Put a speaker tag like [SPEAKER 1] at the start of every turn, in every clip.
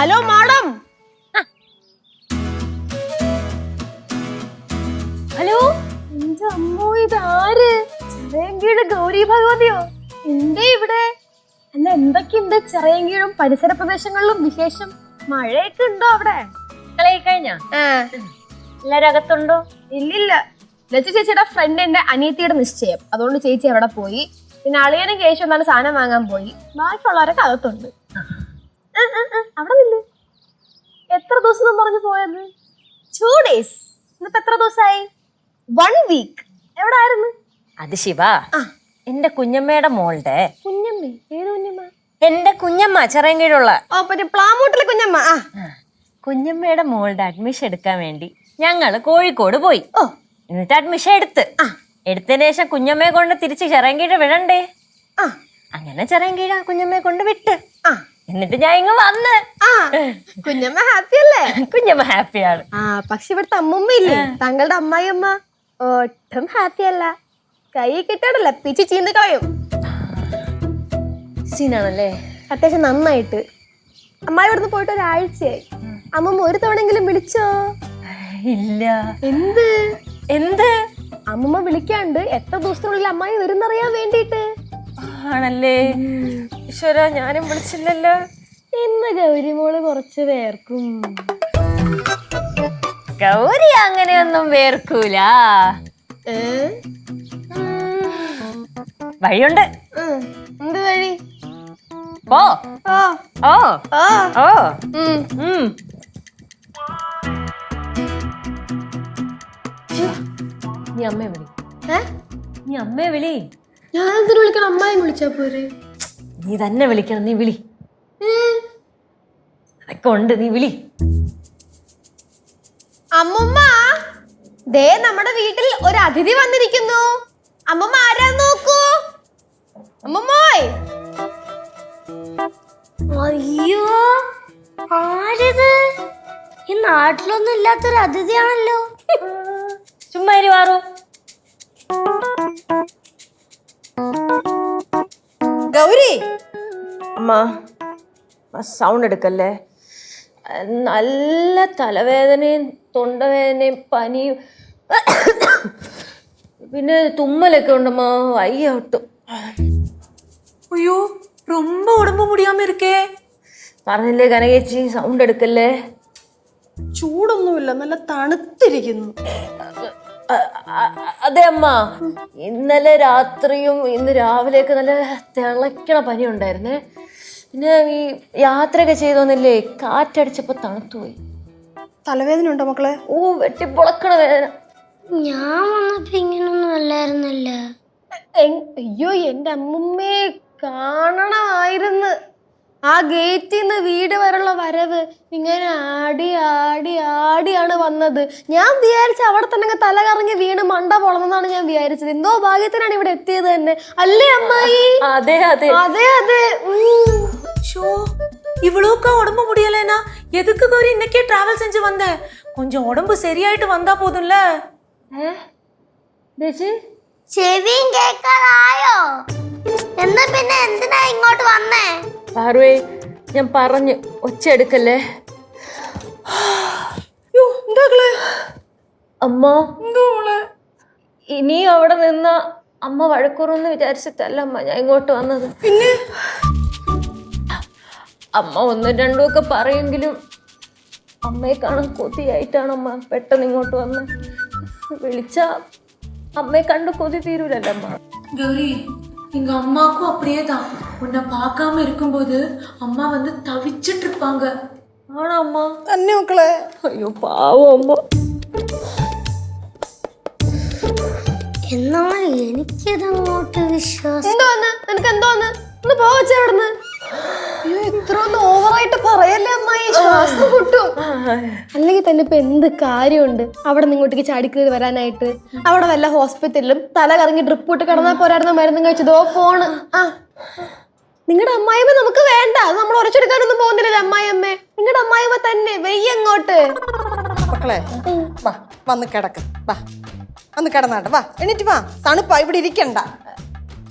[SPEAKER 1] Hello madam. Hello. എന്റെ അമ്മോ, ഇതാര്? ചിറയൻകീഴ് ഗൗരി ഭഗവതിയോ? എന്തേ ഇവിടെ? അല്ല, എന്തൊക്കെയുണ്ട് ചിറയൻകീഴും പരിസര പ്രദേശങ്ങളിലും വിശേഷം? മഴയൊക്കെ ഉണ്ടോ അവിടെ?
[SPEAKER 2] കഴിഞ്ഞോ? എല്ലാരും അകത്തുണ്ടോ?
[SPEAKER 1] ഇല്ലില്ല. ലച്ചു ചേച്ചിയുടെ ഫ്രണ്ടിന്റെ അനിയത്തിയുടെ നിശ്ചയം, അതുകൊണ്ട് ചേച്ചി അവിടെ പോയി. പിന്നെ അളിയനും കേശു എന്നാലും സാധനം വാങ്ങാൻ പോയി. ബാക്കിയുള്ളവരൊക്കെ അകത്തുണ്ട്. അവിടെ നില്ല്. എത്ര ദിവസം പറഞ്ഞു പോയത്? 2 days. ഇന്നിപ്പോ എത്ര ദിവസമായി? 1 week. എവിടെ ആയിരുന്നു?
[SPEAKER 2] അത് ശിവ, എന്റെ കുഞ്ഞമ്മയുടെ മോളുടെ.
[SPEAKER 1] കുഞ്ഞമ്മ? ഏത് കുഞ്ഞമ്മ?
[SPEAKER 2] എന്റെ കുഞ്ഞമ്മ ചിറയൻകീഴുള്ള.
[SPEAKER 1] ഓ, പിന്നെ പ്ലാമൂട്ടിലെ കുഞ്ഞമ്മ.
[SPEAKER 2] കുഞ്ഞമ്മയുടെ മോളുടെ അഡ്മിഷൻ എടുക്കാൻ വേണ്ടി ഞങ്ങള് കോഴിക്കോട് പോയി. എന്നിട്ട് അഡ്മിഷൻ എടുത്തതിന് ശേഷം കുഞ്ഞമ്മയെ കൊണ്ട് തിരിച്ച് ചിറയൻകീഴ് വിടണ്ടേ? അങ്ങനെ ചിറയൻകീഴ് കുഞ്ഞമ്മയെ കൊണ്ട് വിട്ട്. എന്നിട്ട് ഞാൻ ഇങ്ങ് വന്ന്.
[SPEAKER 1] കുഞ്ഞമ്മ ഹാപ്പി അല്ലേ?
[SPEAKER 2] കുഞ്ഞമ്മ ഹാപ്പിയാണ്.
[SPEAKER 1] പക്ഷെ ഇവിടുത്തെ അമ്മമ്മ ഇല്ലേ, താങ്കളുടെ അമ്മായിയമ്മ, ഒട്ടും ഹാപ്പി അല്ല. കൈ കിട്ടാടല്ല, പിച്ച് ചീന്ത് കളയും.
[SPEAKER 2] സീനാണല്ലേ?
[SPEAKER 1] അത്യാവശ്യം നന്നായിട്ട്. അമ്മായി ഇവിടുന്ന് പോയിട്ട് ഒരാഴ്ചയായി. അമ്മമ്മ ഒരു തവണെങ്കിലും വിളിച്ചോ?
[SPEAKER 2] ഇല്ല.
[SPEAKER 1] എന്ത്
[SPEAKER 2] എന്ത്?
[SPEAKER 1] അമ്മമ്മ വിളിക്കാണ്ട് എത്ര ദിവസത്തിനുള്ളിൽ അമ്മായി വരുന്നറിയാൻ വേണ്ടിട്ട്.
[SPEAKER 2] ആണല്ലേ? ഈശ്വര, ഞാനും വിളിച്ചില്ലല്ലോ.
[SPEAKER 1] ഇന്ന് ഗൗരിമോള് കുറച്ച് വേർക്കും.
[SPEAKER 2] ഗൗരി അങ്ങനെയൊന്നും വേർക്കൂല. വഴിയുണ്ട്.
[SPEAKER 1] എന്ത് വഴി?
[SPEAKER 2] ഓ
[SPEAKER 1] ഓ
[SPEAKER 2] ഓ
[SPEAKER 1] ഓ
[SPEAKER 2] ഓ. നീ അമ്മയെ വിളി. നീ അമ്മയെ വിളി.
[SPEAKER 1] ഞാൻ എന്തിനു വിളിക്കണം? അമ്മായി വിളിച്ചാ പോരെ?
[SPEAKER 2] നീ തന്നെ വിളിക്കണം. നീ വിളി. അതൊക്കെ ഉണ്ട്, നീ വിളി.
[SPEAKER 1] അമ്മുമ്മ, ദേ നമ്മുടെ വീട്ടിൽ ഒരു അതിഥി വന്നിരിക്കുന്നു. അമ്മുമ്മ ആരാന്ന് നോക്കൂ. അമ്മുമ്മോയ്.
[SPEAKER 3] അയ്യോ, ആരിത്? ഈ നാട്ടിലൊന്നും ഇല്ലാത്തൊരു അതിഥിയാണല്ലോ.
[SPEAKER 2] ചുമ്മാ മാറൂ.
[SPEAKER 1] ഗൗരി.
[SPEAKER 2] അമ്മ, സൗണ്ട് എടുക്കല്ലേ. നല്ല തലവേദനയും തൊണ്ടവേദനയും പനിയും പിന്നെ തുമ്മലൊക്കെ ഉണ്ടമ്മ. വയ്യ ഒട്ടും.
[SPEAKER 4] അയ്യോ, ரொம்ப உடம்பு முடியாம இருக்கே.
[SPEAKER 2] പറഞ്ഞില്ലേ കനകേച്ചി, സൗണ്ട് എടുക്കല്ലേ.
[SPEAKER 1] ചൂടൊന്നുമില്ല, നല്ല തണുത്തിരിക്കുന്നു.
[SPEAKER 2] അതെ അമ്മ, ഇന്നലെ രാത്രിയും ഇന്ന് രാവിലെയൊക്കെ നല്ല തിളയ്ക്കണ പനി ഉണ്ടായിരുന്നേ. പിന്നെ ഈ യാത്രയൊക്കെ ചെയ്തോന്നില്ലേ, കാറ്റടിച്ചപ്പോ തണുത്തുപോയി.
[SPEAKER 1] തലവേദന ഉണ്ടോ മക്കളെ?
[SPEAKER 2] ഓ, വെട്ടിപ്പൊളക്കണ വേദന.
[SPEAKER 3] ഞാൻ വന്നപ്പോ ഇങ്ങനൊന്നും അല്ലായിരുന്നല്ല.
[SPEAKER 1] അയ്യോ, എന്റെ അമ്മുമ്മയെ കാണണമായിരുന്നു. ആ ഗേറ്റിൽ നിന്ന് വീട് വരെയുള്ള വരവ് ഇങ്ങനെ ആടി ആടി ആടിയാണ് വന്നത്. ഞാൻ വിചാരിച്ച അവിടെ തന്നെ തല കറങ്ങി വീണ് മണ്ട പൊളന്നാണ് ഞാൻ വിചാരിച്ചത്. എന്തോ ഭാഗ്യത്തിനാണ് ഇവിടെ എത്തിയത് തന്നെ, അല്ലേ അമ്മായി?
[SPEAKER 2] അതെ അതെ
[SPEAKER 1] അതെ അതെ.
[SPEAKER 4] ஷோ, இவ்வளோக்கா உடம்பு முடியலனா எதுக்கு கௌரி இன்னைக்கே டிராவல் செஞ்சு வந்த? கொஞ்சம் உடம்பு சரியாயிட்டு வந்தா போதும்ல.
[SPEAKER 3] ചെവിയും കേൾക്കാറായോ? എന്നാ പിന്നെ എന്തിനാ ഇങ്ങോട്ട് വന്നേ?
[SPEAKER 2] പാർവേ, ഞാൻ പറഞ്ഞു, ഒച്ച എടുക്കല്ലേ. അമ്മ, ഇനിയും അവിടെ നിന്ന അമ്മ വഴക്കുറന്ന് വിചാരിച്ചിട്ടല്ല അമ്മ ഞാൻ ഇങ്ങോട്ട് വന്നത്. പിന്നെ അമ്മ 1-2 ഒക്കെ പറയെങ്കിലും അമ്മയെ കാണാൻ കൊതിയായിട്ടാണ് അമ്മ പെട്ടെന്ന് ഇങ്ങോട്ട് വന്നത്. വിളിച്ച അമ്മയെ കണ്ട് കൊതി തീരൂലല്ലോ അമ്മ.
[SPEAKER 4] கௌரி, எங்க அம்மாக்கும் அப்படியே தான். உன்னை பார்க்காம இருக்கும்போது அம்மா வந்து தவிச்சிட்டு இருப்பாங்க.
[SPEAKER 2] ആണോ അമ്മ?
[SPEAKER 1] തന്നെ മക്കളെ.
[SPEAKER 2] അയ്യോ പാവം അമ്മ.
[SPEAKER 3] എന്നാൽ എനിക്കിതങ്ങോട്ട് വിശ്വാസം.
[SPEAKER 1] എന്തോന്ന് നിനക്ക്? എന്തോന്ന്? ഒന്ന് പോവച്ചേ അവിടുന്ന്. അയ്യോ, ഇത്ര ഓവറായിട്ട് പറയല്ലേ അമ്മായി, ശ്വാസം പൊട്ടും. അല്ലെങ്കിൽ തന്നെ ഇപ്പൊ എന്ത് കാര്യമുണ്ട് അവിടെ നിങ്ങോട്ടേക്ക് ചാടിക്കേറി വരാനായിട്ട്? അവിടെ വല്ല ഹോസ്പിറ്റലിലും തല കറങ്ങി ഡ്രിപ്പ് ഇട്ട് കിടന്നാൽ പോരായിരുന്ന മരുന്നും കഴിച്ചതോ പോണ്. നിങ്ങളുടെ അമ്മായിമ്മ നമുക്ക് വേണ്ട, അത് നമ്മൾ ഉറച്ചെടുക്കാനൊന്നും പോകുന്നില്ലല്ലോ അമ്മായിയമ്മേ. നിങ്ങളുടെ അമ്മായിമ്മ തന്നെ വെയ്യങ്ങോട്ട്.
[SPEAKER 5] മക്കളെ വാ, വന്ന് കിടക്ക്. വാ, വന്ന് കിടന്നാട്ടെ. വാ, എണീറ്റ് വാ. തണുപ്പാ, ഇവിടെ ഇരിക്കണ്ട.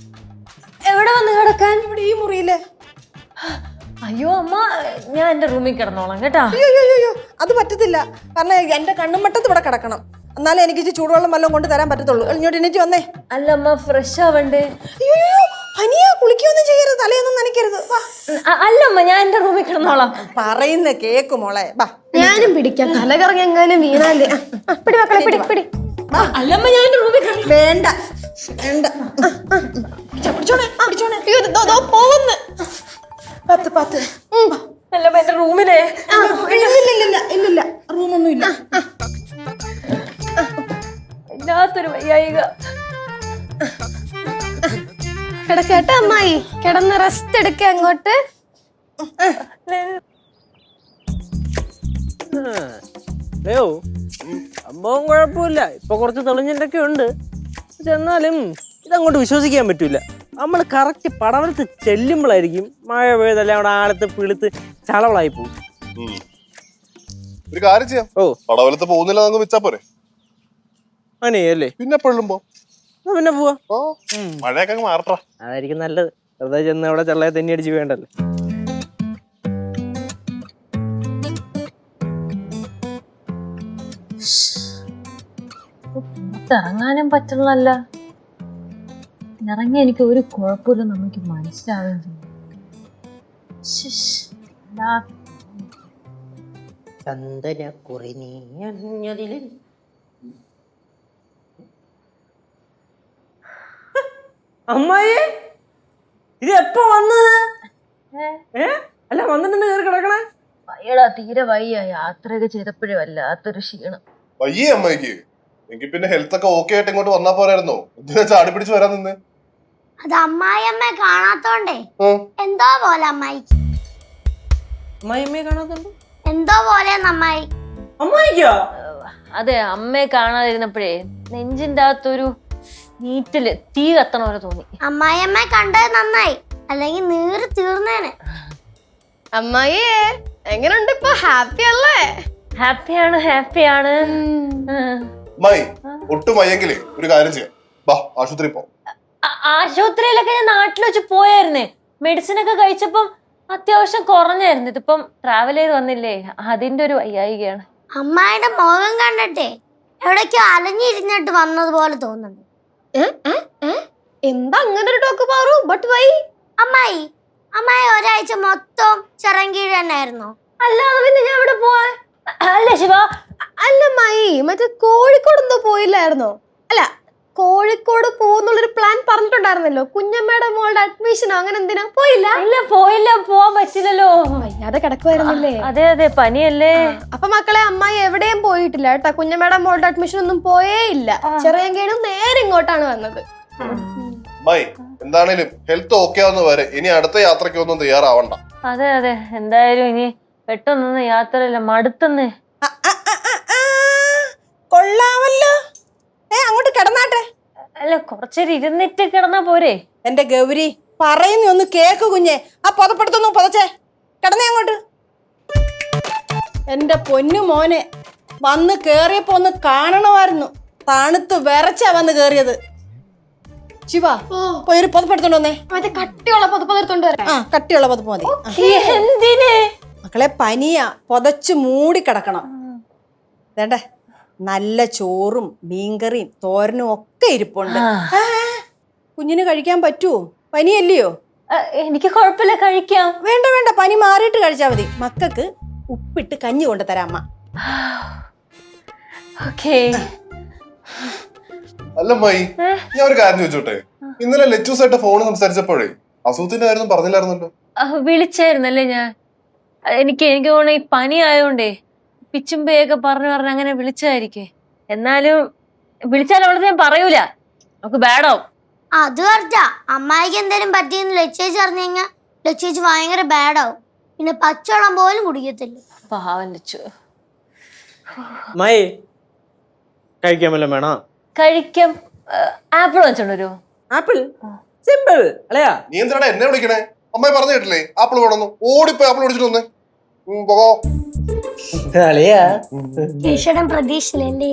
[SPEAKER 1] എവിടെ വന്ന് കിടക്കാൻ?
[SPEAKER 5] ഇവിടെ ഈ മുറിയില്.
[SPEAKER 2] അയ്യോ അമ്മ, ഞാൻ എന്റെ റൂമിൽ കിടന്നോളാം കേട്ടാ.
[SPEAKER 5] അയ്യോ അത് പറ്റത്തില്ല. കാരണം എന്റെ കണ്ണുമട്ടത്ത് ഇവിടെ കിടക്കണം. എന്നാലേ എനിക്ക് ഇച്ചിരി ചൂടുവെള്ളം വല്ലതും കൊണ്ട് തരാൻ പറ്റത്തുള്ളൂ. ഇങ്ങോട്ട് എണീറ്റ് വന്നേ.
[SPEAKER 2] അല്ല അമ്മ, ഫ്രഷ് ആവണ്ടേ?
[SPEAKER 5] അയ്യോ പനിയാ, കുളിക്കൊന്നും ചെയ്യരുത്, തലയൊന്നും നനയ്ക്കരുത്. വാ.
[SPEAKER 2] അല്ല അമ്മ, ഞാൻ എന്റെ റൂമിൽ കിടന്നോളാം.
[SPEAKER 5] പറയുന്ന കേക്ക് മോളെ. വാ.
[SPEAKER 1] ഞാനും പിടിക്കാം, തലകറങ്ങി എങ്ങാനും വീണാലേ. പിടി മക്കളെ, പിടി പിടി.
[SPEAKER 2] അല്ലമ്മ, ഞാൻ എന്റെ റൂമിൽ കിടന്നു.
[SPEAKER 5] വേണ്ട വേണ്ട. പിടിച്ചോണേ പിടിച്ചോണേ.
[SPEAKER 1] അയ്യോ ദോ പോകുന്നു.
[SPEAKER 5] പത്ത് പത്ത്.
[SPEAKER 2] അല്ലമ്മ, എന്റെ റൂമിലെ
[SPEAKER 5] ഇല്ലില്ല റൂമൊന്നും ഇല്ല.
[SPEAKER 2] വല്ലാത്തൊരു വയ്യായിക.
[SPEAKER 1] കിടക്കട്ടെ അമ്മായി, കിടന്ന് റെസ്റ്റ് എടുക്ക അങ്ങോട്ട്.
[SPEAKER 6] അയ്യോ സംഭവം കുഴപ്പമില്ല, ഇപ്പൊ കുറച്ച് തെളിഞ്ഞിട്ടൊക്കെ ഉണ്ട്. പക്ഷെ എന്നാലും ഇതങ്ങോട്ട് വിശ്വസിക്കാൻ പറ്റൂല. നമ്മൾ കറക്റ്റ് പടവലത്ത് ചെല്ലുമ്പോഴായിരിക്കും മഴ പെയ്തല്ല അവിടെ ആളത്ത് പിളുത്ത് ചളവളായി പോകും.
[SPEAKER 7] ഒരു കാര്യം ചെയ്യാം. പടവലത്ത് പോകുന്നില്ല അങ്ങ് വെച്ചാ പോരെ.
[SPEAKER 6] അങ്ങനെയല്ലേ?
[SPEAKER 7] പിന്നെ പൊള്ളുമ്പോ
[SPEAKER 6] പിന്നെ പോവാ.
[SPEAKER 7] മഴയൊക്കെ അങ്ങ് മാറട്ടാ.
[SPEAKER 6] അതായിരിക്കും നല്ലത്. വെറുതെ ചെന്ന് അവിടെ ചള്ളയെ തന്നെ അടിച്ച് വേണ്ടല്ലോ.
[SPEAKER 2] ഇറങ്ങാനും പറ്റുള്ളല്ല. ഇറങ്ങി എനിക്ക് ഒരു കുഴപ്പമില്ല, നമുക്ക് മനസ്സിലാവുകയും ചെയ്യും.
[SPEAKER 6] ചന്ദന കുറഞ്ഞതിൽ അമ്മായി ഇത് എപ്പോ വന്നത്? അല്ല വന്നിട്ടുണ്ട് കയറി കിടക്കണേ.
[SPEAKER 2] വയ്യടാ, തീരെ വയ്യ. യാത്രയൊക്കെ ചെയ്തപ്പോഴേ വല്ലാത്തൊരു ക്ഷീണം.
[SPEAKER 7] വയ്യേ അമ്മയ്ക്ക്. എങ്കിൽ പിന്നെ ഹെൽത്ത് ഒക്കെ ഓക്കെ ആയിട്ട് ഇങ്ങോട്ട് വന്നാ പോരായിരുന്നോ? എന്തിനാ ചാടി പിടിച്ച് വരാൻ നിന്ന്?
[SPEAKER 3] അത് അമ്മായിയമ്മയെ കാണാത്തോണ്ടേ എന്തോ പോലെ അമ്മായിക്ക്.
[SPEAKER 6] അമ്മായിയമ്മയെ കാണാത്തുണ്ട്.
[SPEAKER 3] എന്തോ പോലെ അമ്മായി.
[SPEAKER 6] അമ്മായിക്കോ?
[SPEAKER 2] അതെ, അമ്മയെ കാണാതിരുന്നപ്പോഴേ നെഞ്ചിന്റെ അകത്തൊരു നീറ്റില് തീ കത്തണ പോലെ തോന്നി.
[SPEAKER 3] അമ്മായിയമ്മയെ കണ്ടത് നന്നായി, അല്ലെങ്കിൽ നീറ് തീർന്നേനെ.
[SPEAKER 1] അമ്മായിയെ എങ്ങനെയുണ്ട് ഇപ്പൊ? ഹാപ്പി അല്ലേ?
[SPEAKER 2] ഹാപ്പിയാണ്, ഹാപ്പിയാണ്.
[SPEAKER 7] അമ്മായി ഒട്ടും വയ്യെങ്കിലേ ഒരു കാര്യം ചെയ്യാം. ബാ ആശുപത്രി പോ.
[SPEAKER 2] ആശുപത്രിയിലൊക്കെ ഞാൻ നാട്ടിൽ വെച്ച് പോയായിരുന്നേ. മെഡിസിൻ ഒക്കെ കഴിച്ചപ്പം അത്യാവശ്യം കുറഞ്ഞായിരുന്നു. ഇതിപ്പം ട്രാവൽ ചെയ്ത് വന്നില്ലേ, അതിന്റെ ഒരു വയ്യായികയാണ്.
[SPEAKER 3] അമ്മായിയുടെ മുഖം കണ്ടിട്ടേ എവിടേക്കോ അലഞ്ഞിരുന്നിട്ട് വന്നതുപോലെ തോന്നുന്നുണ്ട്.
[SPEAKER 1] എന്താ അങ്ങനെ ഒരു ടോക്ക് പാറു? But why?
[SPEAKER 3] അമ്മായി ഒരാഴ്ച മൊത്തം ചിറങ്കീഴ് തന്നെയായിരുന്നോ?
[SPEAKER 2] അല്ലാതെ പിന്നെ ഞാൻ ഇവിടെ പോവാ. അല്ല ശിവ,
[SPEAKER 1] അല്ല മായി, മറ്റേ കോഴിക്കോട് എന്തോ പോയില്ലായിരുന്നോ? അല്ല, കോഴിക്കോട് പോകുന്നുള്ളൊരു പ്ലാൻ പറഞ്ഞിട്ടുണ്ടായിരുന്നല്ലോ. കുഞ്ഞമ്മയുടെ മോളുടെ അഡ്മിഷനോ അങ്ങനെ എന്തിനാ പോയില്ല?
[SPEAKER 2] ഇല്ല പോയില്ല, പോവാൻ പറ്റില്ലല്ലോ.
[SPEAKER 1] വയ്യാതെ കിടക്കുവായിരുന്നില്ലേ?
[SPEAKER 2] അതെ അതെ, പനിയല്ലേ.
[SPEAKER 1] അപ്പൊ മക്കളെ, അമ്മായി എവിടെയും പോയിട്ടില്ല കേട്ടാ. കുഞ്ഞമ്മയുടെ മോളുടെ അഡ്മിഷൻ ഒന്നും പോയേ ഇല്ല. ചെറിയങ്കേടും നേരെ ഇങ്ങോട്ടാണ് വന്നത്.
[SPEAKER 7] അമ്മായി എന്താണേലും ഹെൽത്ത് ഓക്കെ ആവുന്ന വരെ ഇനി അടുത്ത യാത്രയ്ക്കൊന്നും തയ്യാറാവണ്ട.
[SPEAKER 2] അതെ അതെ, എന്തായാലും ഇനി പെട്ടെന്നൊന്നും യാത്രയില്ല, മടുത്തന്നേ.
[SPEAKER 5] കൊള്ളാമല്ലോ. അങ്ങോട്ട് കിടന്നാട്ടെ.
[SPEAKER 2] അല്ല, കുറച്ചേരം ഇരുന്നിട്ട് കിടന്നാ പോരെ?
[SPEAKER 5] എന്റെ ഗൗരി പറയുന്ന ഒന്ന് കേക്ക് കുഞ്ഞെ. ആ പുതപ്പെടുത്തൊന്നും പുതച്ചേ. കിടന്നേ അങ്ങോട്ട്. എന്റെ പൊന്നു മോനെ, വന്ന് കേറിയപ്പോ ഒന്ന് കാണണമായിരുന്നു. തണുത്ത് വിറച്ചാ വന്ന് കേറിയത്. ശിവ പോയി ഒരു പുതപ്പെടുത്തോണ്ട് വന്നേ.
[SPEAKER 1] മറ്റേ കട്ടിയുള്ള പുതപ്പെടുത്തോണ്ട് വരാം.
[SPEAKER 5] ആ കട്ടിയുള്ള പുതപ്പ് മതി.
[SPEAKER 2] എന്തിന്
[SPEAKER 5] മക്കളെ പനിയാ, പുതച്ച് മൂടി കിടക്കണം. വേണ്ടേ, നല്ല ചോറും മീൻകറിയും തോരനും ഒക്കെ ഇരിപ്പുണ്ട്. കുഞ്ഞിന് കഴിക്കാൻ പറ്റുമോ? പനിയല്ലയോ?
[SPEAKER 2] എനിക്ക് കുഴപ്പമില്ല, കഴിക്കാം.
[SPEAKER 5] വേണ്ട വേണ്ട, പനി മാറിയിട്ട് കഴിച്ചാൽ മതി. മക്കൾക്ക് ഉപ്പിട്ട് കഞ്ഞി കൊണ്ട് തരാം അമ്മ.
[SPEAKER 2] ഓക്കേ.
[SPEAKER 7] അല്ല അമ്മായി, ഞാൻ ഒരു കാര്യം ചോദിച്ചോട്ടെ. ഇന്നലെ ലെറ്റൂസായിട്ട് ഫോൺ സംസാരിച്ചപ്പോഴേ അസുഖത്തിന്റെ കാര്യം പറഞ്ഞില്ലായിരുന്നല്ലോ?
[SPEAKER 2] വിളിച്ചായിരുന്നല്ലേ ഞാൻ. എനിക്ക് തോന്നുന്നു ഈ പനി ആയതുകൊണ്ടേ പിച്ചുമ്പയൊക്കെ പറഞ്ഞു അങ്ങനെ വിളിച്ചതായിരിക്കേ. എന്നാലും വിളിച്ചാൽ അവളത് ഞാൻ പറയൂല, നമുക്ക് ബാഡാവും.
[SPEAKER 3] അത് കറക്റ്റാ. അമ്മായിക്ക് എന്തേലും പറ്റിയെന്ന് ലച്ചേച്ചി അറിഞ്ഞു കഴിഞ്ഞാൽ ലച്ചേച്ചി ഭയങ്കര ബാഡാവും. പിന്നെ പച്ചവെള്ളം പോലും കുടിക്കത്തില്ല.
[SPEAKER 2] പാവം ലച്ചു.
[SPEAKER 6] മായി കഴിക്കാൻ വല്ലതും വേണോ?
[SPEAKER 2] കഴിക്കാം. ആപ്പിൾ വെച്ചോണ്ട് വരുമോ?
[SPEAKER 6] ആപ്പിൾ സിമ്പിൾ അല്ലയാ.
[SPEAKER 7] നീ എന്തിനാണ് എന്നെ വിളിക്കണേ? അമ്മായി പറഞ്ഞു കേട്ടില്ലേ ആപ്പിൾ വേണമെന്ന്? ഓടിപ്പോയി ആപ്പിൾ ഓടിച്ചിട്ട് വന്നേ. പോകോ.
[SPEAKER 3] ഈശ്വരൻ പ്രതീക്ഷയിലല്ലേ.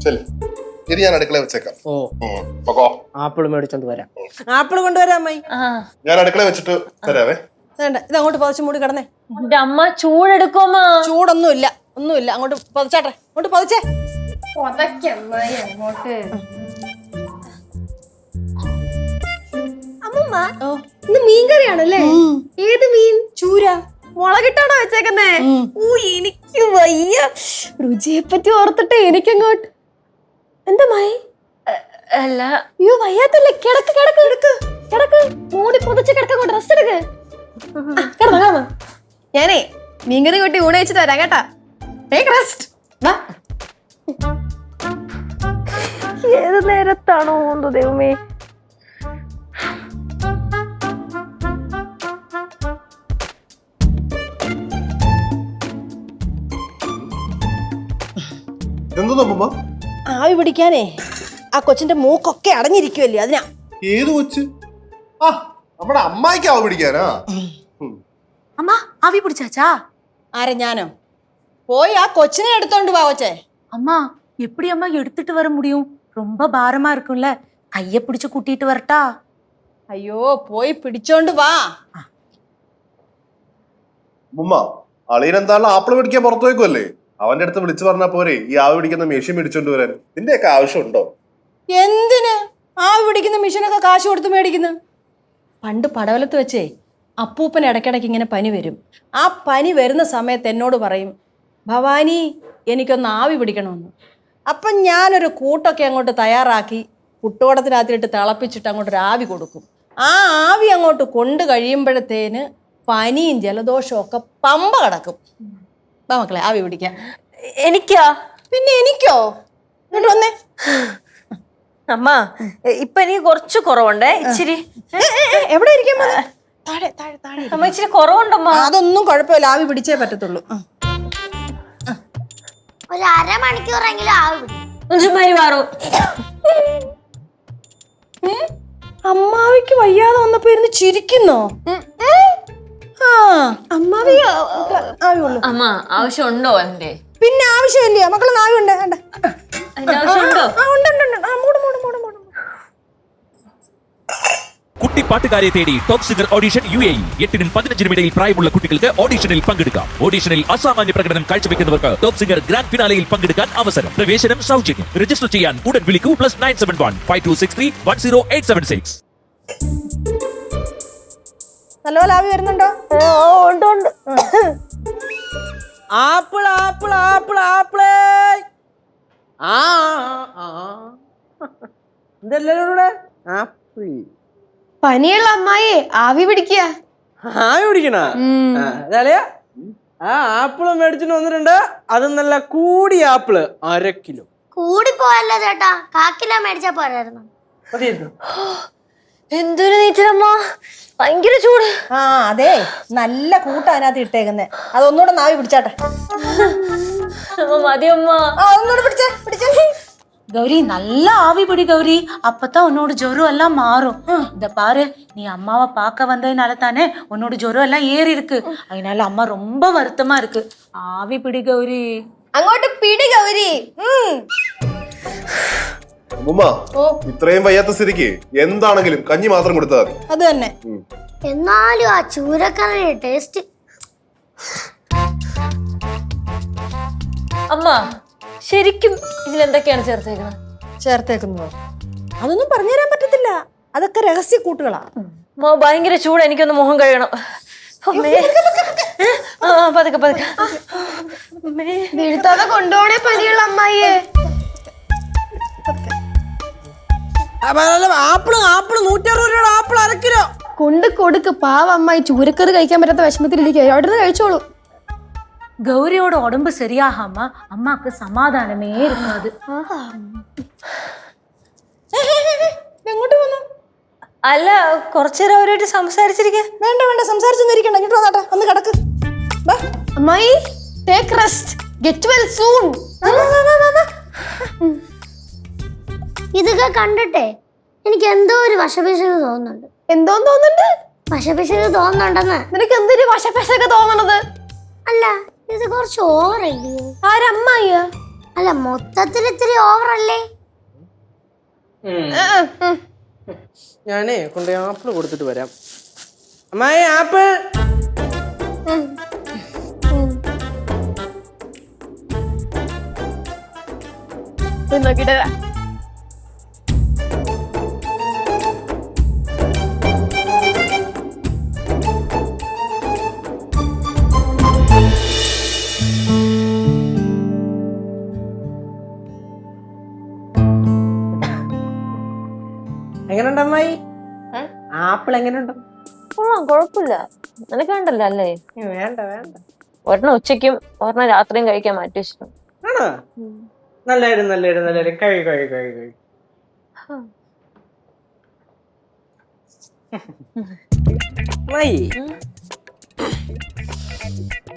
[SPEAKER 7] ശരി, ഇനി ഞാൻ അടുക്കള വെച്ചേക്കാം.
[SPEAKER 6] ഓ
[SPEAKER 7] പോകോ.
[SPEAKER 6] ആപ്പിൾ മേടിച്ചോണ്ട് വരാം. ആപ്പിൾ കൊണ്ടുവരാം അമ്മായി.
[SPEAKER 7] ഞാൻ അടുക്കള വെച്ചിട്ട് തരാവേ.
[SPEAKER 5] വേണ്ട ഇത് അങ്ങോട്ട് പതച്ച് മൂടി കിടന്നേ.
[SPEAKER 2] എന്റെ അമ്മ ചൂടെടുക്കുമ്മ.
[SPEAKER 5] ചൂടൊന്നുമില്ല, ഒന്നുമില്ല. അങ്ങോട്ട് പതച്ചാട്ടെ, അങ്ങോട്ട് പതച്ചേ.
[SPEAKER 1] പൊതക്കമ്മായി അങ്ങോട്ട്. അമ്മമ്മ ഇന്ന് മീൻകറിയാണല്ലേ? ഏത് മീൻ?
[SPEAKER 5] ചൂര.
[SPEAKER 1] മുളകിട്ടാണോ വെച്ചേക്കുന്നേ? എനിക്ക് വയ്യ. രുചിയെ പറ്റി ഓർത്തിട്ട് എനിക്കങ്ങോട്ട്. എന്താ മായി?
[SPEAKER 2] അല്ല,
[SPEAKER 1] അയ്യോ വയ്യാത്തല്ലേ? കിടക്ക് കിടക്ക് കിടക്ക് കിടക്ക്. മൂടി പൊതച്ച് കിടക്കങ്ങോട്ട്. റെസ്റ്റ് എടുക്ക്. കിടന്നോ. ഞാനേ മീൻകറി കൂട്ടി ഊണ് വെച്ച് തരാം കേട്ടാ. Take rest. വാ. ഏത് നേരത്താണോ ഓന്തോ ദൈവമേ.
[SPEAKER 7] എന്തോന്നാ അമ്മൂമ്മ?
[SPEAKER 5] ആവി പിടിക്കാനേ ആ കൊച്ചിന്റെ മൂക്കൊക്കെ അടഞ്ഞിരിക്കുവല്ലേ, അതിനാ.
[SPEAKER 7] ഏത് കൊച്ച്? ആ, നമ്മുടെ അമ്മായിക്ക് ആവ പിടിക്കാനാ.
[SPEAKER 4] அம்மா ஆவி பிடிச்சாச்சா?
[SPEAKER 5] ആരെ? ഞാനോ? പോയി ആ കൊച്ചിനെ എടുത്തോണ്ട് വാ കൊച്ചേ.
[SPEAKER 4] அம்மா எப்படி அம்மா எடுத்துட்டு வர முடியும்? ரொம்ப பாரமா இருக்கும்ல. கைய பிடிச்சு கூட்டிட்டு வரட்டா?
[SPEAKER 5] അയ്യോ പോയി പിടിച്ചോണ്ട് വാ.
[SPEAKER 7] അമ്മൂമ്മ, അളിയനെന്താണല്ലോ ആപ്പിള് പിടിക്കാൻ പുറത്തു വെക്കുമല്ലേ? അവന്റെ അടുത്ത് വിളിച്ചു പറഞ്ഞാ പോരെ ഈ ആവി പിടിക്കുന്ന മെഷീൻ മേടിച്ചോണ്ട് വരാൻ? ഇതിന്റെയൊക്കെ ആവശ്യമുണ്ടോ?
[SPEAKER 5] എന്തിന് ആവി പിടിക്കുന്ന മെഷീനൊക്കെ കാശ് കൊടുത്ത് മേടിക്കുന്നു? പണ്ട് പടവലത്ത് വെച്ചേ അപ്പൂപ്പൻ ഇടയ്ക്കിടയ്ക്ക് ഇങ്ങനെ പനി വരും. ആ പനി വരുന്ന സമയത്ത് എന്നോട് പറയും, ഭവാനി എനിക്കൊന്ന് ആവി പിടിക്കണമെന്ന്. അപ്പം ഞാനൊരു കൂട്ടൊക്കെ അങ്ങോട്ട് തയ്യാറാക്കി പുട്ടുവടത്തിനകത്തിട്ട് തിളപ്പിച്ചിട്ട് അങ്ങോട്ടൊരു ആവി കൊടുക്കും. ആ ആവി അങ്ങോട്ട് കൊണ്ട് കഴിയുമ്പോഴത്തേന് പനിയും ജലദോഷവും ഒക്കെ പമ്പ കിടക്കും. വാ മക്കളെ ആവി പിടിക്കാം.
[SPEAKER 2] എനിക്കാ?
[SPEAKER 5] പിന്നെ എനിക്കോ? ഇങ്ങോട്ട് വന്നേ.
[SPEAKER 2] അമ്മ ഇപ്പൊ എനിക്ക് കുറച്ച് കുറവുണ്ടേ, ഇച്ചിരി.
[SPEAKER 5] എവിടെ ഇരിക്കാൻ പോന്നെ? താഴെ താഴെ താഴെ.
[SPEAKER 2] അമ്മ ഇച്ചിരി കുറവുണ്ടമ്മ.
[SPEAKER 5] അതൊന്നും കുഴപ്പമില്ല, ആവി പിടിച്ചേ പറ്റത്തുള്ളൂ.
[SPEAKER 3] ഒരു അരമണിക്കൂറെങ്കിലും ആവി പിടിക്കും.
[SPEAKER 2] ചുമ്മാരി മാറും.
[SPEAKER 5] അമ്മാവിക്ക് വയ്യാതെ വന്നപ്പോ ഇരുന്ന് ചിരിക്കുന്നോ? ആ
[SPEAKER 1] അമ്മാവി
[SPEAKER 5] ആവി ഉള്ളു.
[SPEAKER 2] അമ്മ ആവശ്യമുണ്ടോ എന്റെ?
[SPEAKER 5] പിന്നെ ആവശ്യമില്ല മക്കളെ, ആവി ഉണ്ട്.
[SPEAKER 2] അതിന്റെ ആവശ്യമുണ്ടോ?
[SPEAKER 8] കുട്ടിപ്പാട്ടുകാരെ തേടി ടോപ്പ് സിംഗർ ഓഡിഷൻ UAE. 8-നും 15-നും ഇടയിൽ പ്രായമുള്ള കുട്ടികൾക്ക് ഓഡിഷനിൽ പങ്കെടുക്കാം. ഓഡിഷനിൽ അസാമാന്യ പ്രകടനം കാഴ്ചവെക്കുന്നവർക്ക് ടോപ്പ് സിംഗർ ഗ്രാൻഡ് ഫിനാലയിൽ പങ്കെടുക്കാൻ അവസരം. പ്രവേശനം സൗജന്യം. രജിസ്റ്റർ ചെയ്യാൻ ഉടൻ വിളിക്കൂ. +971 5263 10876.
[SPEAKER 5] നല്ലപോലെ ആവി വരുന്നുണ്ടോ?
[SPEAKER 1] ഉണ്ട്.
[SPEAKER 6] ആപ്പിൾ ആപ്പിൾ ആപ്പിൾ ആപ്പിളേ. ആ എന്തെല്ലാരും ഇവിടെ? ആപ്പിൾ
[SPEAKER 1] പനിയുള്ള അമ്മായിയെ ആവി പിടിക്കുക.
[SPEAKER 6] ആവി പിടിക്കണ? അതറിയാ. ആ ആപ്പിള് മേടിച്ചിട്ട് വന്നിട്ടുണ്ട്. അത് നല്ല കൂടിയ ആപ്പിള് 1/2 കിലോ.
[SPEAKER 3] കൂടിപ്പോയല്ലോ ചേട്ടാ, 1/4 കിലോ മേടിച്ചാ പോരായിരുന്നു.
[SPEAKER 6] മതിയായിരുന്നു.
[SPEAKER 2] എന്തൊരു നീറ്റലമ്മ, ഭയങ്കര ചൂട്.
[SPEAKER 5] ആ അതെ, നല്ല കൂട്ടം അതിനകത്ത് ഇട്ടേക്കുന്നേ. അതൊന്നുകൂടെ നാവി പിടിച്ചാട്ടെ.
[SPEAKER 2] മതിയമ്മ.
[SPEAKER 5] ഒന്നുകൂടെ പിടിച്ചേ പിടിച്ചേ.
[SPEAKER 4] கௌரி நல்லா ஆவி பிடி கௌரி, அப்பதான் உன்னோட ஜொரம் எல்லாம் மாறும். இந்த பாரு, நீ அம்மாவை பார்க்க வந்ததுனால தானே உன்னோட ஜொரம் எல்லாம் ஏறி இருக்கு. அதனால அம்மா ரொம்ப வருத்தமா இருக்கு. ஆவி பிடி கௌரி.
[SPEAKER 1] അങ്ങോട്ട് പിടി ഗൗരി.
[SPEAKER 7] അമ്മൂമ്മ, ഇത്രയും വയ്യാത്ത സ്ഥിതിക്ക് എന്താണെങ്കിലും കഞ്ഞി മാത്രം കൊടുത്താൽ മതി.
[SPEAKER 5] അത് തന്നെ.
[SPEAKER 3] എന്നാലും ആ ചൂരക്കറിയുടെ ടേസ്റ്റ്.
[SPEAKER 2] അമ്മ ശരിക്കും ഇതിലെന്തൊക്കെയാണ് ചേർത്തേക്കുന്നത്?
[SPEAKER 5] ചേർത്തേക്കുന്നതോ? അതൊന്നും പറഞ്ഞുതരാൻ പറ്റത്തില്ല, അതൊക്കെ രഹസ്യ കൂട്ടുകളാ.
[SPEAKER 2] ഭയങ്കര ചൂട്, എനിക്കൊന്ന് മുഖം കഴുകണം. പതുക്കെ പതുക്കെ.
[SPEAKER 1] വീഴ്ത്താതെ കൊണ്ടുപോണേ പനിയുള്ള അമ്മായിയെ.
[SPEAKER 6] ആപ്പിള് ആപ്പിള് 160 രൂപയുടെ ആപ്പിൾ 1/2 കിലോ.
[SPEAKER 1] കൊണ്ട് കൊടുക്ക്. പാവ അമ്മായി ചൂരക്കറി കഴിക്കാൻ പറ്റാത്ത വിഷമത്തിലിരിക്കുക. അവിടെ നിന്ന് കഴിച്ചോളൂ.
[SPEAKER 4] கௌரியோட உடம்பு சரியாகாம அம்மாக்கு சமாதானமே இருக்காது.
[SPEAKER 5] എങ്ങോട്ട് പോന്നു?
[SPEAKER 2] അല്ല, കുറച്ചേരം അവരായിട്ട് സംസാരിച്ചിരിക്കുക.
[SPEAKER 5] വേണ്ട വേണ്ട, സംസാരിച്ചൊന്നും ഇരിക്കണ്ട. ഇങ്ങോട്ട് വന്നാട്ടെ, ഒന്ന് കിടക്ക്.
[SPEAKER 1] അമ്മായി take rest, get well soon.
[SPEAKER 3] ഇതൊക്കെ കണ്ടിട്ടെ എനിക്ക് എന്തോ ഒരു വശപിശക് തോന്നുന്നുണ്ട്.
[SPEAKER 1] എന്തോന്ന് തോന്നുന്നുണ്ട്?
[SPEAKER 3] വശപിശക് തോന്നുന്നുണ്ടെന്ന്.
[SPEAKER 1] നിനക്ക് എന്തൊരു വശപശക തോന്നണത്?
[SPEAKER 3] അല്ല, ഇത് കുറച്ച് ഓവറല്ലേ?
[SPEAKER 1] ആരമ്മായിയാ?
[SPEAKER 3] അല്ല, മൊത്തത്തിൽ ഇത്തിരി ഓവറല്ലേ?
[SPEAKER 6] ഞാനേ കൊണ്ട് ആപ്പിൾ കൊടുത്തിട്ട് വരാം. അമ്മായി ആപ്പിൾ.
[SPEAKER 1] നോക്കിട്ട് വരാം.
[SPEAKER 6] എങ്ങനെയുണ്ട് അമ്മായി? ആപ്പിൾ എങ്ങനെയുണ്ട്?
[SPEAKER 2] കൊള്ളാം, കുഴപ്പമില്ല. നിനക്ക് വേണ്ടല്ലോ അല്ലേ?
[SPEAKER 6] വേണ്ട വേണ്ട.
[SPEAKER 2] ഒരെണ്ണം ഉച്ചയ്ക്കും ഒരെണ്ണം രാത്രിയും കഴിക്കാൻ മാറ്റി വെച്ചിട്ടു.
[SPEAKER 6] ആണോ? നല്ലായിരുന്നു. കഴി. അമ്മായി,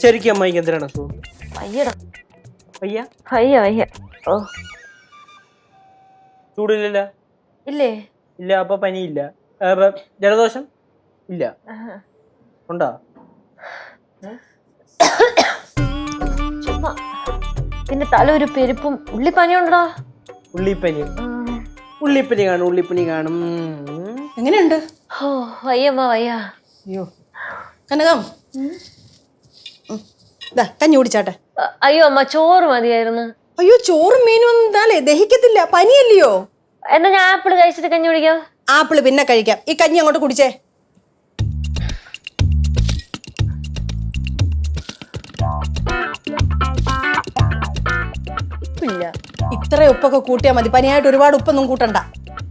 [SPEAKER 6] ശരിക്കും അമ്മായിക്ക് എന്തിനാണ് അസുഖം?
[SPEAKER 2] വയ്യടാ,
[SPEAKER 6] വയ്യ?
[SPEAKER 2] ഓ
[SPEAKER 6] ചൂടില്ല?
[SPEAKER 2] ഇല്ലേ?
[SPEAKER 6] ഇല്ല. അപ്പൊ പനിയില്ല? ജലദോഷം ഇല്ല? ഉണ്ടോ?
[SPEAKER 2] ചുമ്മാ. പിന്നെ തല ഒരു പെരുപ്പും ഉള്ളിപ്പനി ഉണ്ടോ?
[SPEAKER 6] ഉള്ളിപ്പനി കാണും.
[SPEAKER 5] എങ്ങനെയുണ്ട്?
[SPEAKER 2] ഓ വയ്യമ്മ വയ്യ.
[SPEAKER 5] അയ്യോ കനകം, കഞ്ഞി കുടിച്ചാട്ടെ.
[SPEAKER 2] അയ്യോ അമ്മ, ചോറ് മതിയായിരുന്നു.
[SPEAKER 5] അയ്യോ ചോറും മീനും ഒന്നും എന്താലേ ദഹിക്കത്തില്ല, പനിയല്ലയോ?
[SPEAKER 2] എന്നാ ഞാൻ ആപ്പിള് കഴിച്ചിട്ട് കഞ്ഞി കുടിക്കാം.
[SPEAKER 5] ആപ്പിള് പിന്നെ കഴിക്കാം, ഈ കഞ്ഞി അങ്ങോട്ട് കുടിച്ചേ.
[SPEAKER 2] ഇല്ല,
[SPEAKER 5] ഇത്ര ഉപ്പൊക്കെ കൂട്ടിയാ മതി, പനിയായിട്ട് ഒരുപാട് ഉപ്പൊന്നും കൂട്ടണ്ട.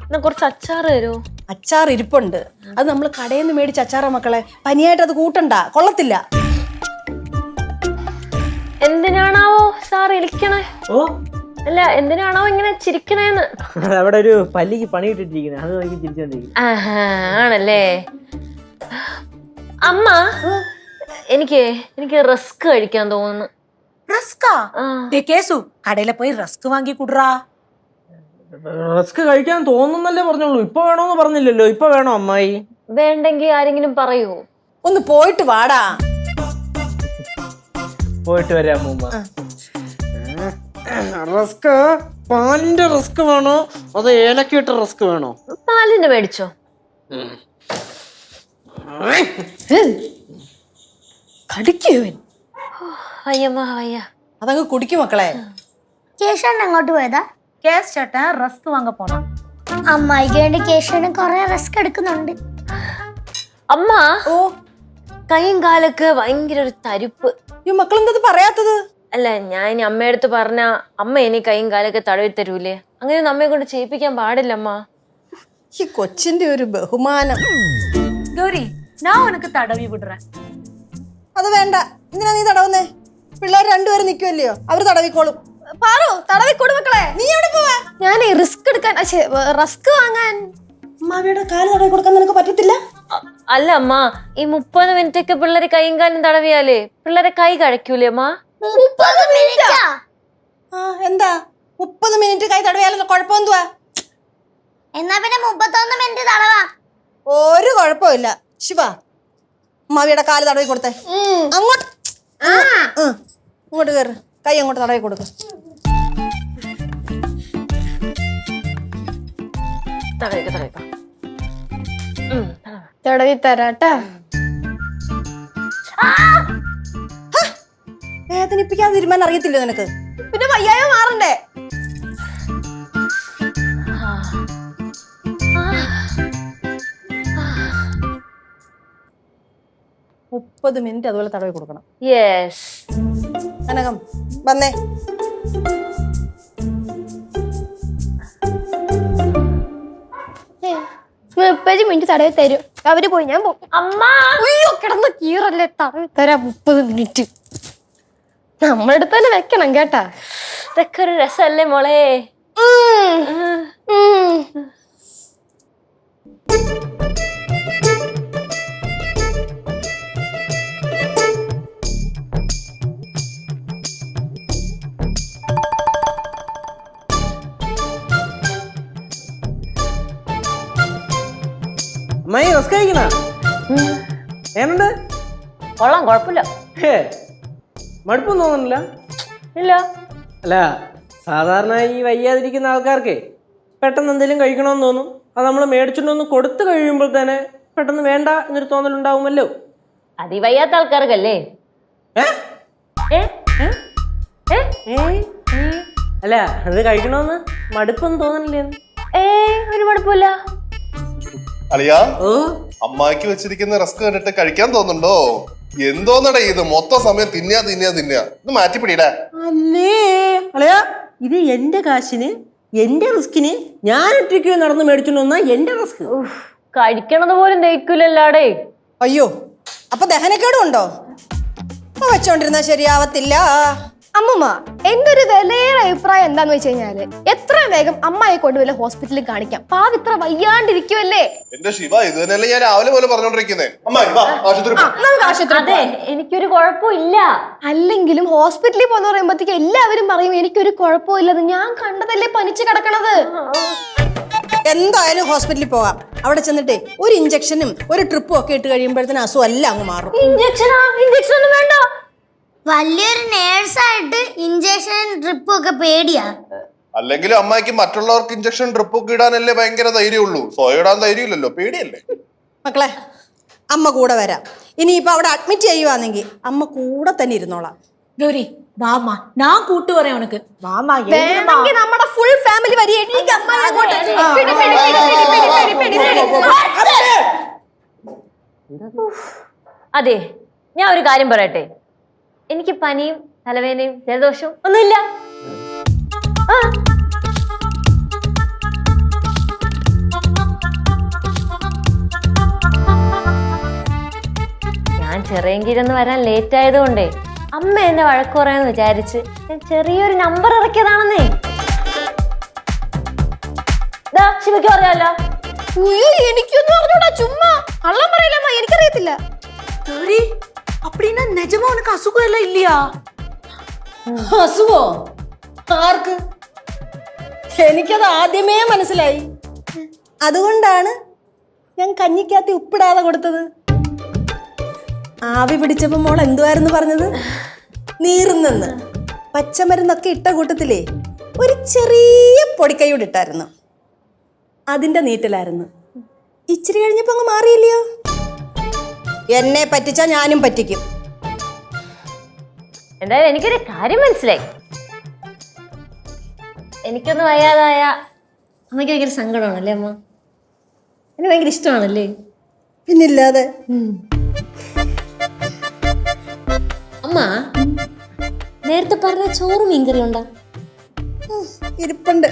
[SPEAKER 2] എന്നാ കുറച്ച് അച്ചാറ് തരുമോ?
[SPEAKER 5] അച്ചാർ ഇരിപ്പുണ്ട്, അത് നമ്മൾ കടയിൽ നിന്ന് മേടിച്ച അച്ചാറാ മക്കളെ, പനിയായിട്ട് അത് കൂട്ടണ്ട, കൊള്ളത്തില്ല.
[SPEAKER 2] എന്തിനാണാവോ സാർ ഇരിക്കണേ?
[SPEAKER 6] ഓ
[SPEAKER 2] അല്ല, എന്തിനാണോ ഇങ്ങനെ ചിരിക്കണേന്ന്?
[SPEAKER 6] അവിടെ ഒരു പല്ലിക്ക് പണി ഇട്ടിട്ടിരിക്കുന്നത്, അത് നോക്കി ചിരിച്ചോണ്ടിരിക്കുന്നു.
[SPEAKER 2] ആണല്ലേ. അമ്മ, എനിക്ക് റസ്ക് കഴിക്കാൻ തോന്നുന്നു.
[SPEAKER 4] റസ്കാ? കേസു, കടയിലെ പോയി റസ്ക് വാങ്ങി കുടുറാ.
[SPEAKER 6] റസ്ക് കഴിക്കാൻ തോന്നുന്നല്ലേ പറഞ്ഞോളൂ, ഇപ്പൊ വേണോന്ന് പറഞ്ഞില്ലല്ലോ. ഇപ്പൊ വേണോ അമ്മായി?
[SPEAKER 2] വേണ്ടെങ്കിൽ ആരെങ്കിലും പറയൂ.
[SPEAKER 5] ഒന്ന് പോയിട്ട് വാടാ.
[SPEAKER 6] പോയിട്ട് വരാം മുമ്പ്. റസ്ക് പാലിന്റെ റസ്ക് വേണോ അതോ ഏലക്കിട്ട റസ്ക് വേണോ?
[SPEAKER 2] പാലിന്റെ മേടിച്ചോ.
[SPEAKER 5] കടിക്കുവൻ.
[SPEAKER 2] വയ്യമ്മ വയ്യ.
[SPEAKER 5] അതങ്ങ് കുടിക്കും മക്കളെ.
[SPEAKER 3] കേശവൻ അങ്ങോട്ട് പോയതാ?
[SPEAKER 4] கேஸ் சட்டை ரஸ்க் வாங்க போனோம்.
[SPEAKER 3] അമ്മായിക്ക് വേണ്ടി കേശവന് കൊറേ റിസ്ക് എടുക്കുന്നുണ്ട്.
[SPEAKER 2] അമ്മ,
[SPEAKER 5] ഓ
[SPEAKER 2] കൈയും കാലൊക്കെ ഭയങ്കര ഒരു തരിപ്പ്.
[SPEAKER 5] ഈ മക്കളെന്തത് പറയാത്തത്?
[SPEAKER 2] അല്ല, ഞാൻ ഇനി അമ്മയടുത്ത് പറഞ്ഞ അമ്മ ഇനി കൈയും കാലൊക്കെ തടവി തരൂലേ? അങ്ങനെ നമ്മെ കൊണ്ട് ചെയ്യിപ്പിക്കാൻ പാടില്ല അമ്മ.
[SPEAKER 5] ഈ കൊച്ചിന്റെ ഒരു ബഹുമാനം.
[SPEAKER 4] கௌரி, நான் உனக்கு தடவி விடுறேன்.
[SPEAKER 5] അത് വേണ്ട, എന്തിനാ നീ തടവുന്നേ? പിള്ളേർ രണ്ടുപേരും നിൽക്കുമല്ലയോ, അവര് തടവിക്കോളും. പാറു, തടവിക്കോട് മക്കളെ. നീ എവിടെ പോവാ?
[SPEAKER 1] ഞാൻ റിസ്ക് എടുക്കാൻ, റസ്ക് വാങ്ങാൻ.
[SPEAKER 5] അമ്മാവിയുടെ കാല് തടവി കൊടുക്കാൻ നിനക്ക് പറ്റത്തില്ല?
[SPEAKER 2] അല്ല അമ്മ, ഈ 30 മിനിറ്റ് ഒക്കെ പിള്ളേരെ കൈയും കാലും തടവിയാലേ പിള്ളേരെ കൈ കഴിക്കൂലേ അമ്മ?
[SPEAKER 3] 30 മിനിറ്റാ?
[SPEAKER 5] ആ എന്താ 30 മിനിറ്റ് കൈ തടവിയാലോ കുഴപ്പമെന്തുവാ?
[SPEAKER 3] എന്നാ പിന്നെ 31 മിനിറ്റ് തടവാ.
[SPEAKER 5] ഒരു കുഴപ്പമില്ല. ശിവ, അമ്മാവിയുടെ കാല് തടവി കൊടുത്തേ. അങ്ങോട്ട് ഇങ്ങോട്ട് കയറ്, കൈ അങ്ങോട്ട് തടവി കൊടുക്ക.
[SPEAKER 1] തടവി തരാട്ടാ.
[SPEAKER 5] വേദനിപ്പിക്കാതെ തീരുമാനം അറിയത്തില്ലോ നിനക്ക്?
[SPEAKER 1] പിന്നെ വയ്യായ മാറണ്ടേ?
[SPEAKER 5] മുപ്പത് മിനിറ്റ് അതുപോലെ തടവി കൊടുക്കണം.
[SPEAKER 2] യെസ്.
[SPEAKER 5] കനകം വന്നേ.
[SPEAKER 1] മുപ്പത് മിനിറ്റ് തടവി തരും. അവര് പോയി, ഞാൻ പോകും.
[SPEAKER 2] അമ്മ,
[SPEAKER 1] അയ്യോ കിടന്ന് കീറല്ലേ, തടവി തരാം 30 മിനിറ്റ്. നമ്മളടുത്ത് തന്നെ വെക്കണം കേട്ടാ.
[SPEAKER 2] ഇതൊക്കെ ഒരു രസല്ലേ മോളെ?
[SPEAKER 6] അമ്മായി റസ്ക് കഴിക്കണ ഏനുണ്ട്?
[SPEAKER 2] കൊള്ളാം, കുഴപ്പമില്ല.
[SPEAKER 6] മടുപ്പൊന്നും തോന്നുന്നില്ല?
[SPEAKER 2] ഇല്ല.
[SPEAKER 6] അല്ല, സാധാരണ ഈ വയ്യാതിരിക്കുന്ന ആൾക്കാർക്ക് പെട്ടെന്ന് എന്തെങ്കിലും കഴിക്കണമെന്ന് തോന്നും. അത് നമ്മൾ മേടിച്ചിട്ടൊന്ന് കൊടുത്തു കഴിയുമ്പോൾ തന്നെ പെട്ടെന്ന് വേണ്ട എന്നൊരു തോന്നലുണ്ടാവുമല്ലോ.
[SPEAKER 2] അതിവയ്യാത്ത ആൾക്കാർക്കല്ലേ.
[SPEAKER 6] ഏ?
[SPEAKER 2] ഏ? ഏ?
[SPEAKER 6] ഏയ്. അല്ല അത് കഴിക്കണമെന്ന് മടുപ്പൊന്നും തോന്നണില്ലേ?
[SPEAKER 2] ഒരു കുഴപ്പമില്ല.
[SPEAKER 7] അളിയാ
[SPEAKER 6] ഓ
[SPEAKER 7] അമ്മായിക്ക് വെച്ചിരിക്കുന്ന റസ്ക് കണ്ടിട്ട് കഴിക്കാൻ തോന്നുന്നുണ്ടോ? എന്തോന്നടേ ഇത് മൊത്തം സമയം തിന്നാ ഇത് മാറ്റിപ്പിടിയിടാ.
[SPEAKER 6] അല്ലേ അളയാ, ഇത് എന്റെ കാശിന് എന്റെ റിസ്കിന് ഞാൻ ഒറ്റയ്ക്ക് നടന്ന് മേടിച്ചോണ്ട് വന്നാ എന്റെ റിസ്ക്.
[SPEAKER 2] കഴിക്കണത് പോലും ദഹിക്കൂലല്ലാടേ.
[SPEAKER 5] അയ്യോ, അപ്പൊ ദഹനക്കേടും ഉണ്ടോ? അപ്പൊ വെച്ചോണ്ടിരുന്നാ ശരിയാവത്തില്ല.
[SPEAKER 1] അമ്മൂമ്മ, എന്റെ ഒരു വിലയേറെ അഭിപ്രായം എന്താന്ന് വെച്ച് കഴിഞ്ഞാല് എത്രയും വേഗം അമ്മായി കൊണ്ട് വല്ല ഹോസ്പിറ്റലിൽ കാണിക്കാം. പാവ ഇത്ര വയ്യാണ്ടിരിക്കുവല്ലേ.
[SPEAKER 7] എന്റെ ശിവ, ഇത് തന്നെയല്ലേ ഞാൻ രാവിലെ പോലെ പറഞ്ഞോണ്ടിരിക്കുന്നേ. അമ്മായി വാ, ആശുപത്രി പോ.
[SPEAKER 1] നമുക്ക് ആശുപത്രി
[SPEAKER 2] അതെ, എനിക്കൊരു കുഴപ്പമില്ല.
[SPEAKER 1] അല്ലെങ്കിലും ഹോസ്പിറ്റലിൽ പോന്ന് പറയുമ്പോഴത്തേക്ക് എല്ലാവരും പറയും എനിക്കൊരു കുഴപ്പമില്ലെന്ന്. ഞാൻ കണ്ടതല്ലേ പനിച്ച് കിടക്കണത്.
[SPEAKER 5] എന്തായാലും ഹോസ്പിറ്റലിൽ പോകാം. അവിടെ ചെന്നിട്ടേ ഒരു ഇഞ്ചക്ഷനും ഒരു ട്രിപ്പും ഒക്കെ ഇട്ട് കഴിയുമ്പോഴത്തേനും അസുഖം എല്ലാം അങ്ങ് മാറും.
[SPEAKER 2] ഇഞ്ചക്ഷൻ ഒന്നും വേണ്ട.
[SPEAKER 3] വലിയൊരു നേഴ്സായിട്ട് ഇഞ്ചക്ഷൻ ട്രിപ്പും ഒക്കെ പേടിയാ.
[SPEAKER 7] അല്ലെങ്കിൽ അമ്മായിക്ക് മറ്റുള്ളവർക്ക് ഇഞ്ചക്ഷൻ ഡ്രിപ്പ് ഒക്കെ ഇടാനല്ലേ ഭയങ്കര ധൈര്യമുള്ളൂ. സ്വയം ഇടാൻ ധൈര്യമില്ലല്ലോ, പേടിയല്ലേ.
[SPEAKER 5] മക്കളെ, അമ്മ കൂടെ വരാം. ഇനിയിപ്പോ അവിടെ അഡ്മിറ്റ് ചെയ്യുവാണെങ്കിൽ അമ്മ കൂടെ തന്നെ ഇരുന്നോളാം.
[SPEAKER 4] கௌரி வாமா, நான் கூட்டு வரேன் உனக்கு. வாமா,
[SPEAKER 1] വേണമെങ്കിൽ നമ്മുടെ ഫുൾ ഫാമിലി വരി. എനിക്ക് അമ്മായി അങ്ങോട്ട്
[SPEAKER 2] അതെ, ഞാൻ ഒരു കാര്യം പറയട്ടെ. എനിക്ക് പനിയും തലവേദനയും ജലദോഷവും ഒന്നുമില്ല. ഞാൻ ചെറിയെങ്കിലൊന്ന് വരാൻ ലേറ്റ് ആയതുകൊണ്ടേ അമ്മ എന്നെ വഴക്ക് പറയാന്ന് വിചാരിച്ച് ഞാൻ ചെറിയൊരു നമ്പർ ഇറക്കിയതാണെന്നേ. ശിവയ്ക്ക് പറയാലോ.
[SPEAKER 1] എനിക്കൊന്നും അറിഞ്ഞൂടാ, ചുമ്മാ കള്ളം പറയില്ലമ്മ. എനിക്കറിയത്തില്ല.
[SPEAKER 4] கௌரி, அப்படின்னா நிஜமா உனக்கு அசுகம் எல்லாம் இல்லையா?
[SPEAKER 5] അസുഖോ? ആർക്ക്? എനിക്കത് ആദ്യമേ മനസ്സിലായി. അതുകൊണ്ടാണ് ഞാൻ കഞ്ഞിക്കകത്ത് ഉപ്പിടാതെ കൊടുത്തത്. ആവി പിടിച്ചപ്പോ മോൾ എന്തുവായിരുന്നു പറഞ്ഞത്? നീറുന്നെന്ന്. പച്ചമരുന്നൊക്കെ ഇട്ട കൂട്ടത്തിലേ ഒരു ചെറിയ പൊടിക്കൈയോട് ഇട്ടായിരുന്നു. അതിന്റെ നീറ്റിലായിരുന്നു. ഇച്ചിരി കഴിഞ്ഞപ്പോ അങ്ങ് മാറിയില്ലയോ? എന്നെ പറ്റിച്ചാ ഞാനും പറ്റിക്കും.
[SPEAKER 2] എന്തായാലും എനിക്കൊരു കാര്യം മനസ്സിലായി. എനിക്കൊന്ന് വയ്യാതായ അമ്മയ്ക്ക് ഭയങ്കര സങ്കടമാണല്ലേ അമ്മ? എന്നെ ഭയങ്കര ഇഷ്ടമാണല്ലേ?
[SPEAKER 5] പിന്നില്ലാതെ.
[SPEAKER 2] അമ്മ നേരത്തെ പറഞ്ഞ ചോറ് മീൻകറി ഉണ്ടോ?
[SPEAKER 5] ഇരിപ്പുണ്ട്.